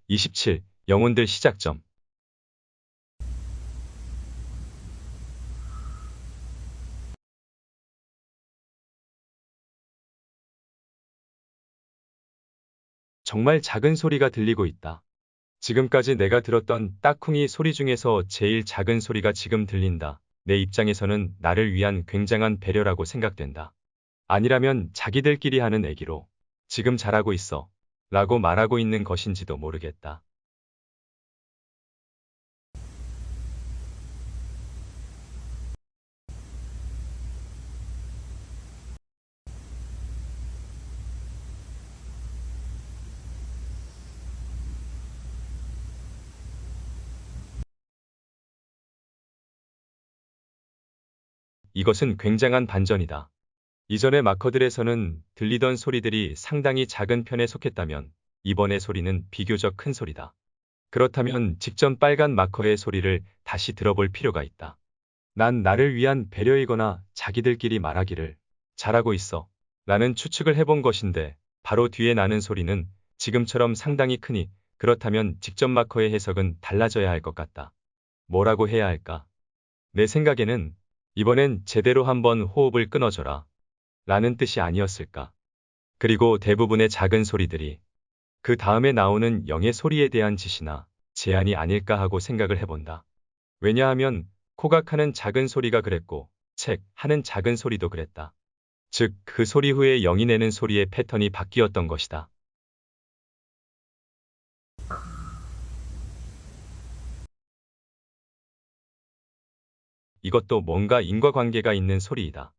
27. 영혼들 시작점. 정말 작은 소리가 들리고 있다. 지금까지 내가 들었던 딱쿵이 소리 중에서 제일 작은 소리가 지금 들린다. 내 입장에서는 나를 위한 굉장한 배려라고 생각된다. 아니라면 자기들끼리 하는 얘기로 지금 잘하고 있어 라고 말하고 있는 것인지도 모르겠다. 이것은 굉장한 반전이다. 이전의 마커들에서는 들리던 소리들이 상당히 작은 편에 속했다면 이번의 소리는 비교적 큰 소리다. 그렇다면 직전 빨간 마커의 소리를 다시 들어볼 필요가 있다. 난 나를 위한 배려이거나 자기들끼리 말하기를 잘하고 있어 라는 추측을 해본 것인데 바로 뒤에 나는 소리는 지금처럼 상당히 크니 그렇다면 직전 마커의 해석은 달라져야 할 것 같다. 뭐라고 해야 할까? 내 생각에는 이번엔 제대로 한번 호흡을 끊어줘라 라는 뜻이 아니었을까. 그리고 대부분의 작은 소리들이 그 다음에 나오는 영의 소리에 대한 지시나 제안이 아닐까 하고 생각을 해본다. 왜냐하면 코각하는 작은 소리가 그랬고 책 하는 작은 소리도 그랬다. 즉, 그 소리 후에 영이 내는 소리의 패턴이 바뀌었던 것이다. 이것도 뭔가 인과관계가 있는 소리이다.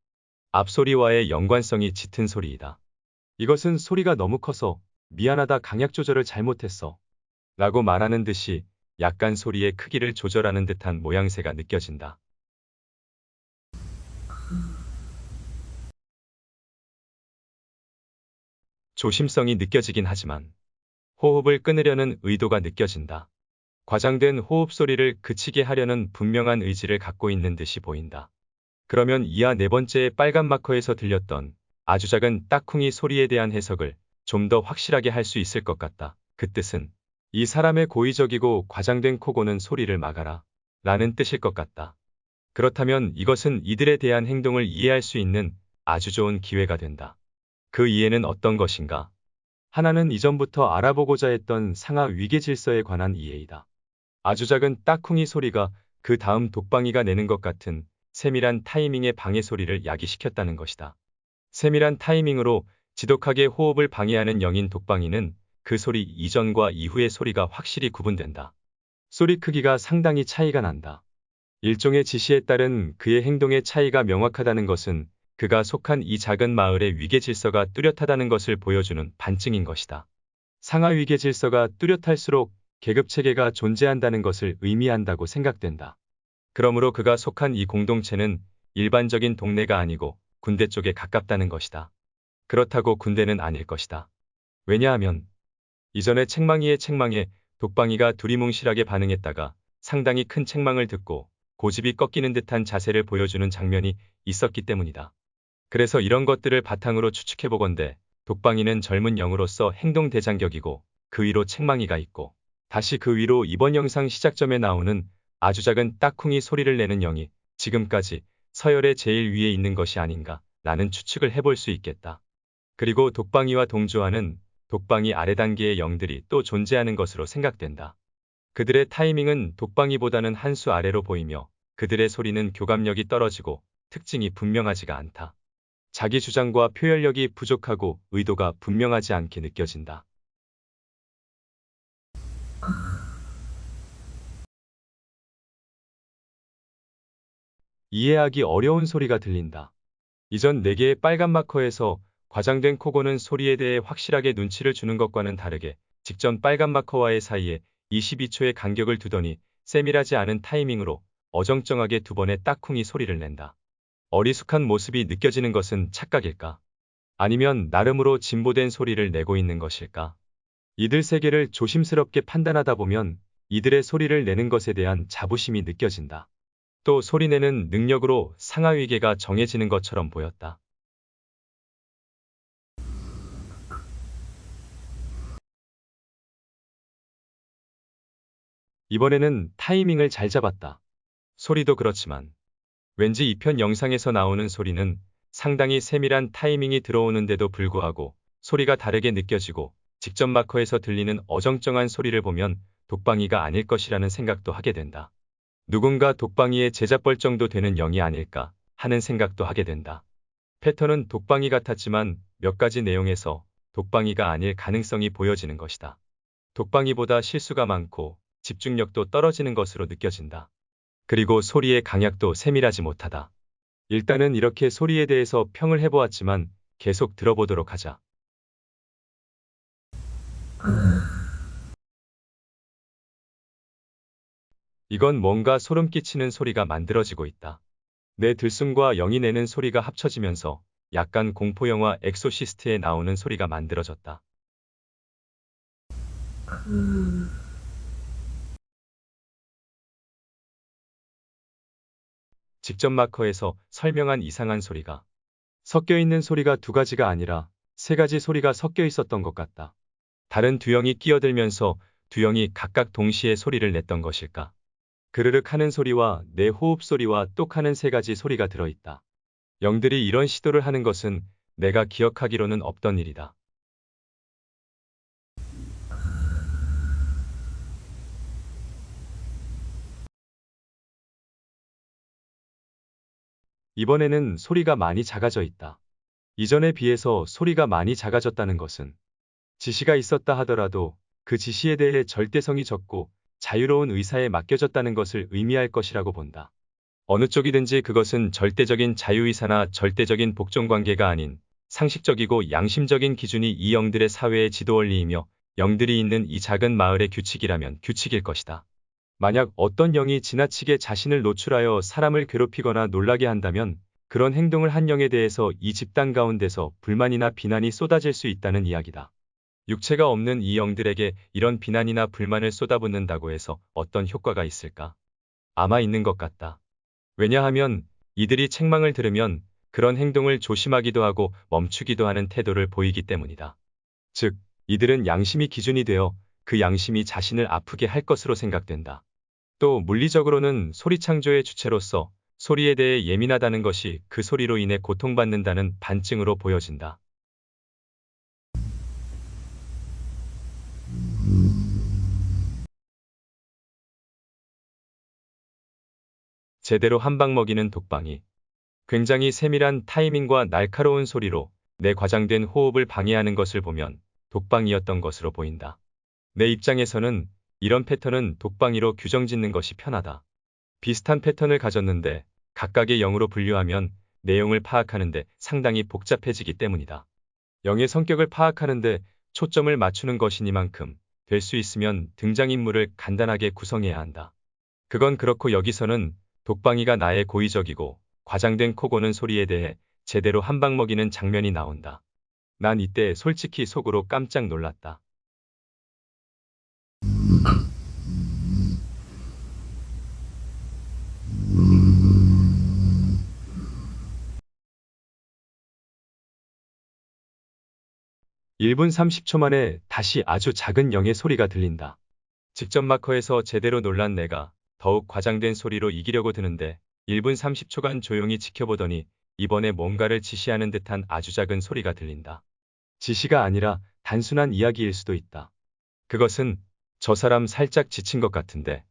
앞소리와의 연관성이 짙은 소리이다. 이것은 소리가 너무 커서 미안하다 강약 조절을 잘못했어 라고 말하는 듯이 약간 소리의 크기를 조절하는 듯한 모양새가 느껴진다. 조심성이 느껴지긴 하지만 호흡을 끊으려는 의도가 느껴진다. 과장된 호흡 소리를 그치게 하려는 분명한 의지를 갖고 있는 듯이 보인다. 그러면 이하 네 번째의 빨간 마커에서 들렸던 아주 작은 딱쿵이 소리에 대한 해석을 좀 더 확실하게 할 수 있을 것 같다. 그 뜻은 이 사람의 고의적이고 과장된 코고는 소리를 막아라 라는 뜻일 것 같다. 그렇다면 이것은 이들에 대한 행동을 이해할 수 있는 아주 좋은 기회가 된다. 그 이해는 어떤 것인가? 하나는 이전부터 알아보고자 했던 상하 위계 질서에 관한 이해이다. 아주 작은 딱쿵이 소리가 그 다음 독방이가 내는 것 같은 세밀한 타이밍의 방해 소리를 야기시켰다는 것이다. 세밀한 타이밍으로 지독하게 호흡을 방해하는 영인 독방이는 그 소리 이전과 이후의 소리가 확실히 구분된다. 소리 크기가 상당히 차이가 난다. 일종의 지시에 따른 그의 행동의 차이가 명확하다는 것은 그가 속한 이 작은 마을의 위계 질서가 뚜렷하다는 것을 보여주는 반증인 것이다. 상하 위계 질서가 뚜렷할수록 계급 체계가 존재한다는 것을 의미한다고 생각된다. 그러므로 그가 속한 이 공동체는 일반적인 동네가 아니고 군대 쪽에 가깝다는 것이다. 그렇다고 군대는 아닐 것이다. 왜냐하면 이전에 책망이의 책망에 독방이가 두리뭉실하게 반응했다가 상당히 큰 책망을 듣고 고집이 꺾이는 듯한 자세를 보여주는 장면이 있었기 때문이다. 그래서 이런 것들을 바탕으로 추측해보건대 독방이는 젊은 영으로서 행동 대장격이고 그 위로 책망이가 있고 다시 그 위로 이번 영상 시작점에 나오는 아주 작은 딱쿵이 소리를 내는 영이 지금까지 서열의 제일 위에 있는 것이 아닌가 라는 추측을 해볼 수 있겠다. 그리고 독방이와 동조하는 독방이 아래 단계의 영들이 또 존재하는 것으로 생각된다. 그들의 타이밍은 독방이보다는 한 수 아래로 보이며 그들의 소리는 교감력이 떨어지고 특징이 분명하지가 않다. 자기 주장과 표현력이 부족하고 의도가 분명하지 않게 느껴진다. 이해하기 어려운 소리가 들린다. 이전 4개의 빨간 마커에서 과장된 코고는 소리에 대해 확실하게 눈치를 주는 것과는 다르게 직전 빨간 마커와의 사이에 22초의 간격을 두더니 세밀하지 않은 타이밍으로 어정쩡하게 두 번의 딱쿵이 소리를 낸다. 어리숙한 모습이 느껴지는 것은 착각일까? 아니면 나름으로 진보된 소리를 내고 있는 것일까? 이들 세계를 조심스럽게 판단하다 보면 이들의 소리를 내는 것에 대한 자부심이 느껴진다. 또 소리내는 능력으로 상하위계가 정해지는 것처럼 보였다. 이번에는 타이밍을 잘 잡았다. 소리도 그렇지만 왠지 이 편 영상에서 나오는 소리는 상당히 세밀한 타이밍이 들어오는데도 불구하고 소리가 다르게 느껴지고 직접 마커에서 들리는 어정쩡한 소리를 보면 독방이가 아닐 것이라는 생각도 하게 된다. 누군가 독방이의 제자뻘 정도 되는 영이 아닐까 하는 생각도 하게 된다. 패턴은 독방이 같았지만 몇 가지 내용에서 독방이가 아닐 가능성이 보여지는 것이다. 독방이보다 실수가 많고 집중력도 떨어지는 것으로 느껴진다. 그리고 소리의 강약도 세밀하지 못하다. 일단은 이렇게 소리에 대해서 평을 해보았지만 계속 들어보도록 하자. 이건 뭔가 소름 끼치는 소리가 만들어지고 있다. 내 들숨과 영이 내는 소리가 합쳐지면서 약간 공포영화 엑소시스트에 나오는 소리가 만들어졌다. 직접 마커에서 설명한 이상한 소리가 섞여 있는 소리가 두 가지가 아니라 세 가지 소리가 섞여 있었던 것 같다. 다른 두 영이 끼어들면서 두 영이 각각 동시에 소리를 냈던 것일까? 그르륵 하는 소리와 내 호흡 소리와 똑 하는 세 가지 소리가 들어있다. 영들이 이런 시도를 하는 것은 내가 기억하기로는 없던 일이다. 이번에는 소리가 많이 작아져 있다. 이전에 비해서 소리가 많이 작아졌다는 것은 지시가 있었다 하더라도 그 지시에 대해 절대성이 적고 자유로운 의사에 맡겨졌다는 것을 의미할 것이라고 본다. 어느 쪽이든지 그것은 절대적인 자유의사나 절대적인 복종관계가 아닌 상식적이고 양심적인 기준이 이 영들의 사회의 지도원리이며 영들이 있는 이 작은 마을의 규칙이라면 규칙일 것이다. 만약 어떤 영이 지나치게 자신을 노출하여 사람을 괴롭히거나 놀라게 한다면 그런 행동을 한 영에 대해서 이 집단 가운데서 불만이나 비난이 쏟아질 수 있다는 이야기다. 육체가 없는 이 영들에게 이런 비난이나 불만을 쏟아붓는다고 해서 어떤 효과가 있을까? 아마 있는 것 같다. 왜냐하면 이들이 책망을 들으면 그런 행동을 조심하기도 하고 멈추기도 하는 태도를 보이기 때문이다. 즉, 이들은 양심이 기준이 되어 그 양심이 자신을 아프게 할 것으로 생각된다. 또 물리적으로는 소리 창조의 주체로서 소리에 대해 예민하다는 것이 그 소리로 인해 고통받는다는 반증으로 보여진다. 제대로 한 방 먹이는 독방이 굉장히 세밀한 타이밍과 날카로운 소리로 내 과장된 호흡을 방해하는 것을 보면 독방이었던 것으로 보인다. 내 입장에서는 이런 패턴은 독방이로 규정짓는 것이 편하다. 비슷한 패턴을 가졌는데 각각의 영으로 분류하면 내용을 파악하는데 상당히 복잡해지기 때문이다. 영의 성격을 파악하는데 초점을 맞추는 것이니만큼 될 수 있으면 등장인물을 간단하게 구성해야 한다. 그건 그렇고 여기서는 독방이가 나의 고의적이고 과장된 코 고는 소리에 대해 제대로 한 방 먹이는 장면이 나온다. 난 이때 솔직히 속으로 깜짝 놀랐다. 1분 30초 만에 다시 아주 작은 영의 소리가 들린다. 직접 마커에서 제대로 놀란 내가 더욱 과장된 소리로 이기려고 드는데 1분 30초간 조용히 지켜보더니 이번에 뭔가를 지시하는 듯한 아주 작은 소리가 들린다. 지시가 아니라 단순한 이야기일 수도 있다. 그것은 저 사람 살짝 지친 것 같은데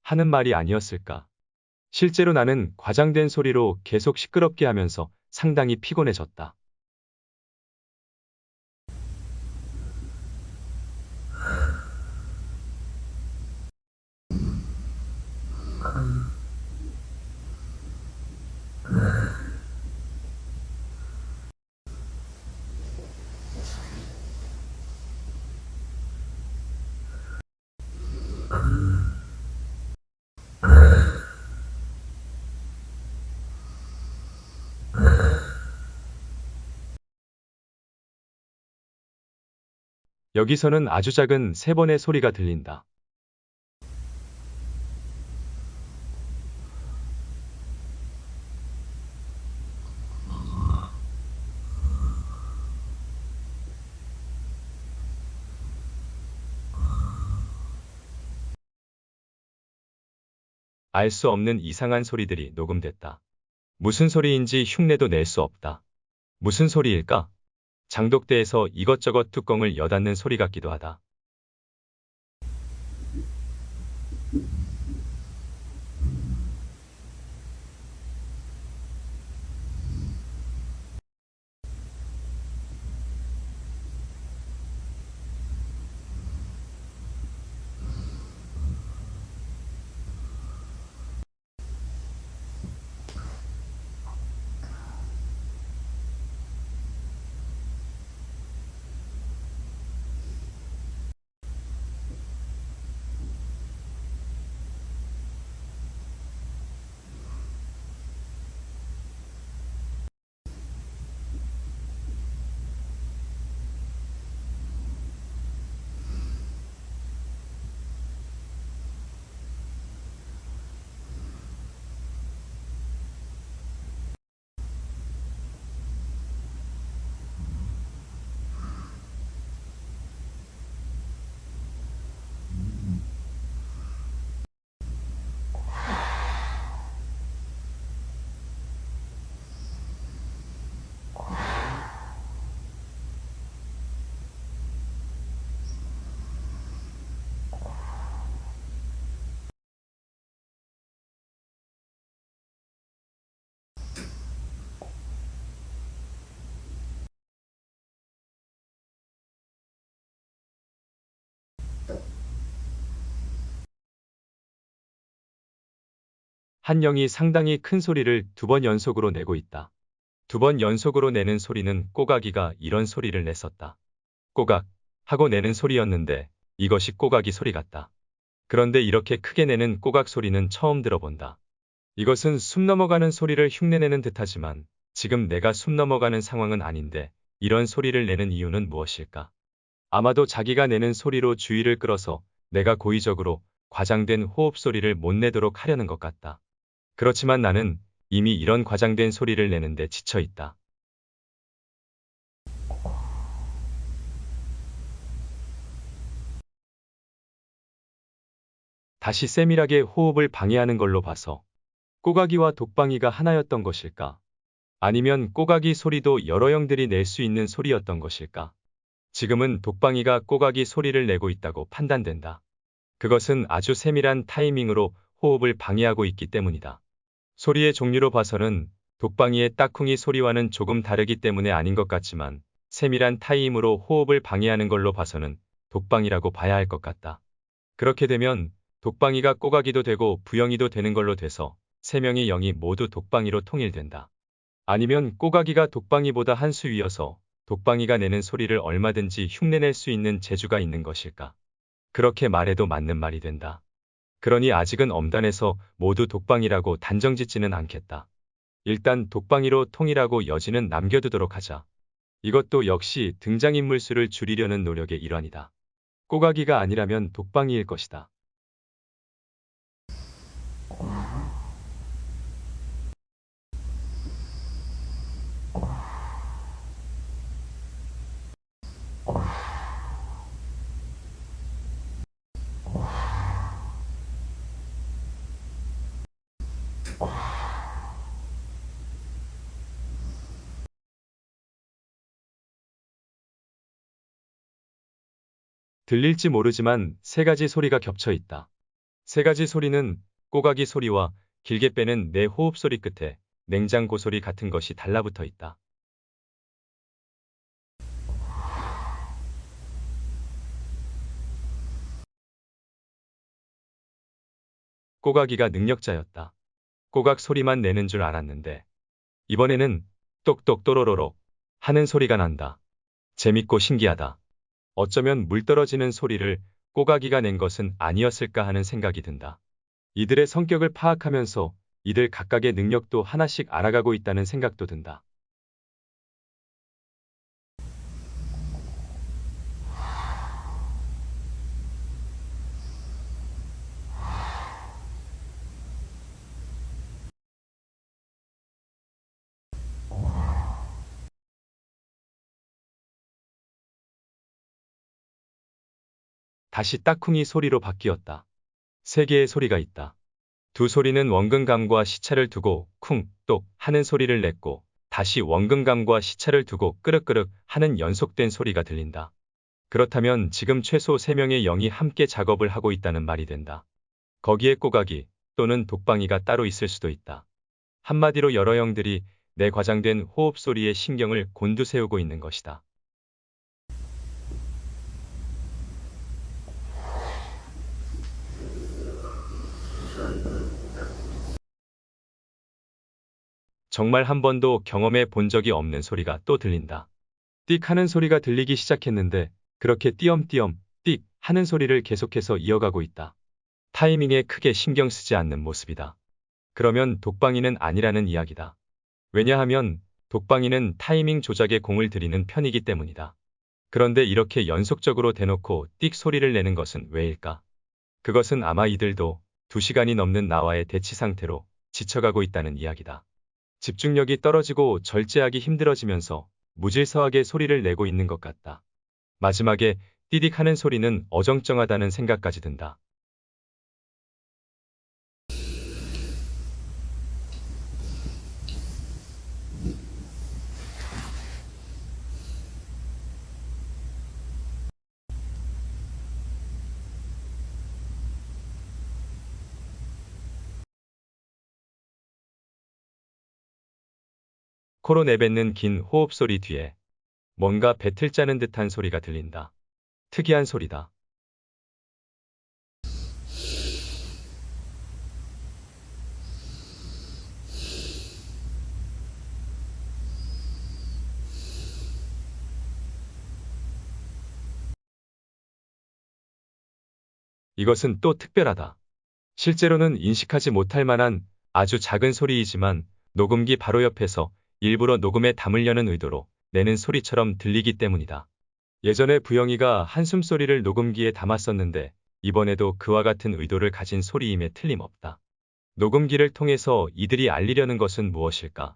하는 말이 아니었을까? 실제로 나는 과장된 소리로 계속 시끄럽게 하면서 상당히 피곤해졌다. 여기서는 아주 작은 3번의 소리가 들린다. 알 수 없는 이상한 소리들이 녹음됐다. 무슨 소리인지 흉내도 낼 수 없다. 무슨 소리일까? 장독대에서 이것저것 뚜껑을 여닫는 소리 같기도 하다. 한 영이 상당히 큰 소리를 2번 연속으로 내고 있다. 2번 연속으로 내는 소리는 꼬가기가 이런 소리를 냈었다. 꼬각 하고 내는 소리였는데 이것이 꼬가기 소리 같다. 그런데 이렇게 크게 내는 꼬각 소리는 처음 들어본다. 이것은 숨 넘어가는 소리를 흉내내는 듯하지만 지금 내가 숨 넘어가는 상황은 아닌데 이런 소리를 내는 이유는 무엇일까? 아마도 자기가 내는 소리로 주의를 끌어서 내가 고의적으로 과장된 호흡 소리를 못 내도록 하려는 것 같다. 그렇지만 나는 이미 이런 과장된 소리를 내는데 지쳐 있다. 다시 세밀하게 호흡을 방해하는 걸로 봐서 꼬가기와 독방이가 하나였던 것일까? 아니면 꼬가기 소리도 여러 영들이 낼 수 있는 소리였던 것일까? 지금은 독방이가 꼬가기 소리를 내고 있다고 판단된다. 그것은 아주 세밀한 타이밍으로 호흡을 방해하고 있기 때문이다. 소리의 종류로 봐서는 독방이의 딱쿵이 소리와는 조금 다르기 때문에 아닌 것 같지만 세밀한 타임으로 호흡을 방해하는 걸로 봐서는 독방이라고 봐야 할 것 같다. 그렇게 되면 독방이가 꼬가기도 되고 부영이도 되는 걸로 돼서 세 명의 영이 모두 독방이로 통일된다. 아니면 꼬가기가 독방이보다 한 수 위여서 독방이가 내는 소리를 얼마든지 흉내낼 수 있는 재주가 있는 것일까? 그렇게 말해도 맞는 말이 된다. 그러니 아직은 엄단해서 모두 독방이라고 단정짓지는 않겠다. 일단 독방이로 통일하고 여지는 남겨두도록 하자. 이것도 역시 등장인물 수를 줄이려는 노력의 일환이다. 꼬가기가 아니라면 독방이일 것이다. 들릴지 모르지만 세 가지 소리가 겹쳐 있다. 세 가지 소리는 꼬가기 소리와 길게 빼는 내 호흡 소리 끝에 냉장고 소리 같은 것이 달라붙어 있다. 꼬가기가 능력자였다. 꼬각 소리만 내는 줄 알았는데 이번에는 똑똑 또로로록 하는 소리가 난다. 재밌고 신기하다. 어쩌면 물 떨어지는 소리를 꼬가기가 낸 것은 아니었을까 하는 생각이 든다. 이들의 성격을 파악하면서 이들 각각의 능력도 하나씩 알아가고 있다는 생각도 든다. 다시 딱쿵이 소리로 바뀌었다. 세 개의 소리가 있다. 두 소리는 원근감과 시차를 두고 쿵, 똑 하는 소리를 냈고 다시 원근감과 시차를 두고 끄륵끄륵 하는 연속된 소리가 들린다. 그렇다면 지금 최소 3명의 영이 함께 작업을 하고 있다는 말이 된다. 거기에 꼬가기 또는 독방이가 따로 있을 수도 있다. 한마디로 여러 영들이 내 과장된 호흡 소리에 신경을 곤두세우고 있는 것이다. 정말 한 번도 경험해 본 적이 없는 소리가 또 들린다. 띡 하는 소리가 들리기 시작했는데 그렇게 띄엄띄엄 띡 하는 소리를 계속해서 이어가고 있다. 타이밍에 크게 신경 쓰지 않는 모습이다. 그러면 독방이는 아니라는 이야기다. 왜냐하면 독방이는 타이밍 조작에 공을 들이는 편이기 때문이다. 그런데 이렇게 연속적으로 대놓고 띡 소리를 내는 것은 왜일까? 그것은 아마 이들도 2시간이 넘는 나와의 대치 상태로 지쳐가고 있다는 이야기다. 집중력이 떨어지고 절제하기 힘들어지면서 무질서하게 소리를 내고 있는 것 같다. 마지막에 띠딕 하는 소리는 어정쩡하다는 생각까지 든다. 코로 내뱉는 긴 호흡 소리 뒤에 뭔가 배틀 짜는 듯한 소리가 들린다. 특이한 소리다. 이것은 또 특별하다. 실제로는 인식하지 못할 만한 아주 작은 소리이지만 녹음기 바로 옆에서 일부러 녹음에 담으려는 의도로 내는 소리처럼 들리기 때문이다. 예전에 부영이가 한숨 소리를 녹음기에 담았었는데 이번에도 그와 같은 의도를 가진 소리임에 틀림없다. 녹음기를 통해서 이들이 알리려는 것은 무엇일까?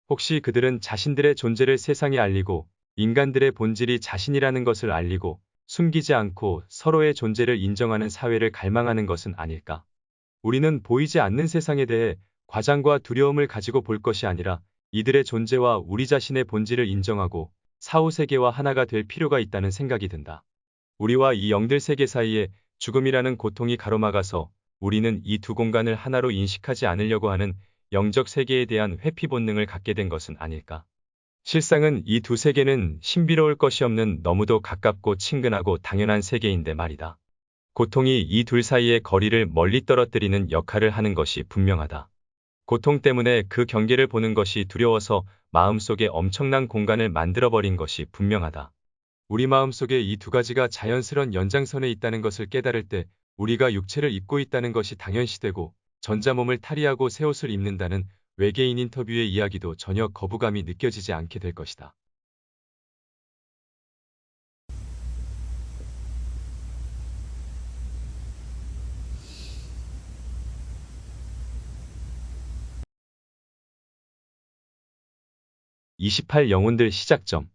혹시 그들은 자신들의 존재를 세상에 알리고 인간들의 본질이 자신이라는 것을 알리고 숨기지 않고 서로의 존재를 인정하는 사회를 갈망하는 것은 아닐까? 우리는 보이지 않는 세상에 대해 과장과 두려움을 가지고 볼 것이 아니라 이들의 존재와 우리 자신의 본질을 인정하고 사후세계와 하나가 될 필요가 있다는 생각이 든다. 우리와 이 영들 세계 사이에 죽음이라는 고통이 가로막아서 우리는 이 두 공간을 하나로 인식하지 않으려고 하는 영적 세계에 대한 회피 본능을 갖게 된 것은 아닐까. 실상은 이 두 세계는 신비로울 것이 없는 너무도 가깝고 친근하고 당연한 세계인데 말이다. 고통이 이 둘 사이의 거리를 멀리 떨어뜨리는 역할을 하는 것이 분명하다. 고통 때문에 그 경계를 보는 것이 두려워서 마음속에 엄청난 공간을 만들어버린 것이 분명하다. 우리 마음속에 이 두 가지가 자연스런 연장선에 있다는 것을 깨달을 때 우리가 육체를 입고 있다는 것이 당연시되고 전자몸을 탈의하고 새 옷을 입는다는 외계인 인터뷰의 이야기도 전혀 거부감이 느껴지지 않게 될 것이다. 28 영혼들 시작점